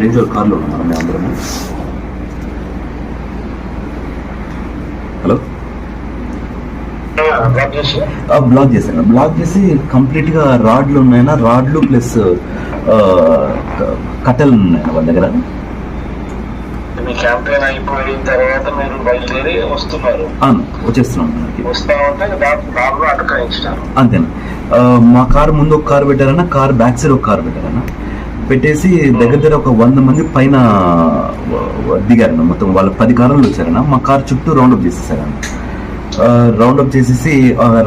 Range rover కార్లో ఉన్నాం మేము అందరము. హలో, బ్లాక్ చేశాను. బ్లాక్ చేసి కంప్లీట్గా రాడ్లు ఉన్నాయన్నా, రాడ్లు ప్లస్ కట్టెలు ఉన్నాయన్న వాళ్ళ దగ్గర. మీ క్యాంపెయిన్ అయిపోయిన తర్వాత మీరు బయలుదేరి వస్తున్నారు? వచ్చేస్తున్నాం. దారిలో అటకాయించినారు అంతేనా? మా కారు ముందు ఒక కారు పెట్టారన్నా, కారు బ్యాక్ సైడ్ ఒక కారు పెట్టారన్నా. పెట్టేసి దగ్గర ఒక 100 మంది పైన దిగారన్న. మొత్తం వాళ్ళ 10 కార్లు వచ్చారన్న. మా కారు చుట్టూ రౌండప్ చేసేసారన్న. రౌండప్ చేసేసి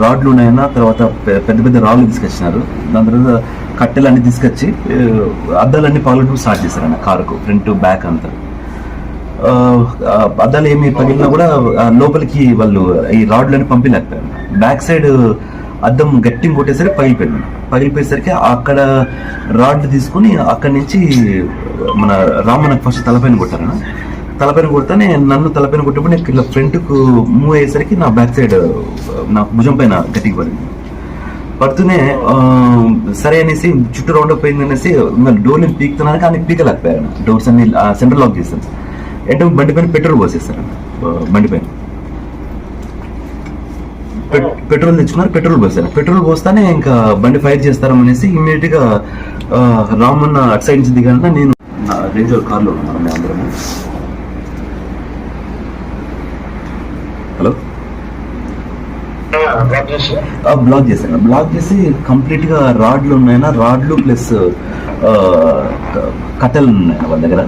రాడ్లు ఉన్నాయన్న, తర్వాత పెద్ద పెద్ద రాళ్ళు తీసుకొచ్చినారు. దాని తర్వాత కట్టెలు అన్ని తీసుకొచ్చి అద్దాలన్నీ పగలటం స్టార్ట్ చేశారన్న. కారుకు ఫ్రంట్ బ్యాక్ అంతా అద్దాలు ఏమి పగిలినా కూడా లోపలికి వాళ్ళు ఈ రాడ్లని పంపించలేకపోయారు. బ్యాక్ సైడ్ అద్దం గట్టిగా కొట్టేసరికి పగిలిపోయింది. పగిలిపోయేసరికి అక్కడ రాడ్లు తీసుకుని అక్కడి నుంచి మన రామన్నకు ఫస్ట్ తలపైన కొట్టారన్న. తలపైన కొడితేనే నన్ను తలపైన కొట్టినప్పుడు నేను ఇట్లా ఫ్రంట్కు మూవ్ అయ్యేసరికి నా బ్యాక్ సైడ్ నా భుజం పైన గట్టిగా పడింది. పడుతూనే సరే అనేసి చుట్టూ రౌండప్ అయింది అనేసి డోర్ని పీకుతున్నాను, కానీ పీకలేకపోయాను. డోర్స్ అన్ని సెంటర్ లాక్ చేశాను. అంటే బండి పైన పెట్రోల్ పోసేస్తారు. బండి పైన పెట్రోల్ తెచ్చుకున్నారు, పెట్రోల్ పోసారు. పెట్రోల్ పోస్తానే ఇంకా బండి ఫైర్ చేస్తారం అనేసి ఇమ్మీడియట్ గా రామన్న అటు సైడ్ నుంచి దిగాన. నేను రేంజ్ రోవర్ కార్లో ఉన్నాను మేము అందరము. హలో, బ్లాక్ చేశాను. బ్లాక్ చేసి కంప్లీట్గా రాడ్లు ఉన్నాయన్నా, రాడ్లు ప్లస్ కట్టెలు ఉన్నాయన్న వాళ్ళ దగ్గర.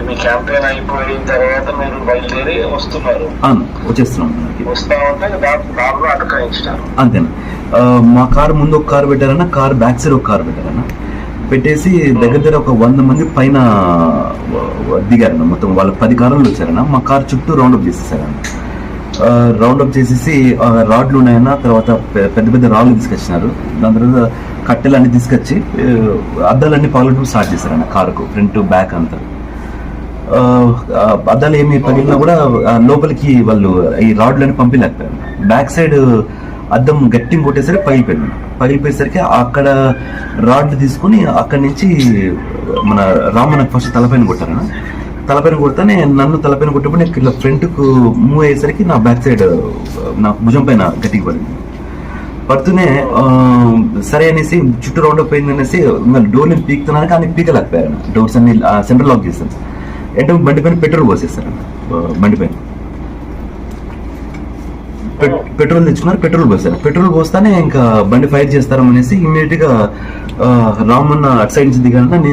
మీ క్యాంపెయిన్ అయిపోయిన తర్వాత మీరు బయలుదేరి వస్తున్నారు? వచ్చేస్తున్నాం. దారిలో అటకాయించినారు. అంతేనా? మా కారు ముందు ఒక కారు పెట్టారన్నా, కారు బ్యాక్ సైడ్ ఒక కారు పెట్టారన్నా. పెట్టేసి దగ్గర ఒక 100 మంది పైన దిగారన్న. మొత్తం వాళ్ళ 10 కార్లు వచ్చారన్న. మా కారు చుట్టూ రౌండప్ చేసేసారన్న. రౌండప్ చేసేసి రాడ్లు ఉన్నాయన్న, తర్వాత పెద్ద పెద్ద రాళ్ళు తీసుకొచ్చినారు. దాని తర్వాత కట్టెలు అన్ని తీసుకొచ్చి అద్దాలన్నీ పగలటం స్టార్ట్ చేశారన్న. కారుకు ఫ్రంట్ బ్యాక్ అంతా అద్దాలు ఏమి పగిలినా కూడా లోపలికి వాళ్ళు ఈ రాడ్లని పంపించలేకపోయారు. బ్యాక్ సైడ్ అద్దం గట్టిగా కొట్టేసరికి పగిలిపోయింది. పగిలిపోయేసరికి అక్కడ రాడ్లు తీసుకుని అక్కడి నుంచి మన రామన్నకు ఫస్ట్ తలపైన కొట్టారన్న. తలపైన కొడితేనే నన్ను తలపైన కొట్టినప్పుడు నేను ఇట్లా ఫ్రంట్కు మూవ్ అయ్యేసరికి నా బ్యాక్ సైడ్ నా భుజం పైన గట్టిగా పడింది. పడుతూనే సరే అనేసి చుట్టూ రౌండప్ అయింది అనేసి డోర్ని పీకుతున్నాను, కానీ పీకలేకపోయాను. డోర్స్ అన్ని సెంటర్ లాక్ చేశాను. అంటే బండి పైన పెట్రోల్ పోసేస్తారు. బండి పైన పెట్రోల్ తెచ్చుకున్నారు, పెట్రోల్ పోసారు. పెట్రోల్ పోస్తానే ఇంకా బండి ఫైర్ చేస్తారం అనేసి ఇమ్మీడియట్ గా రామన్న అటు సైడ్ నుంచి దిగాన.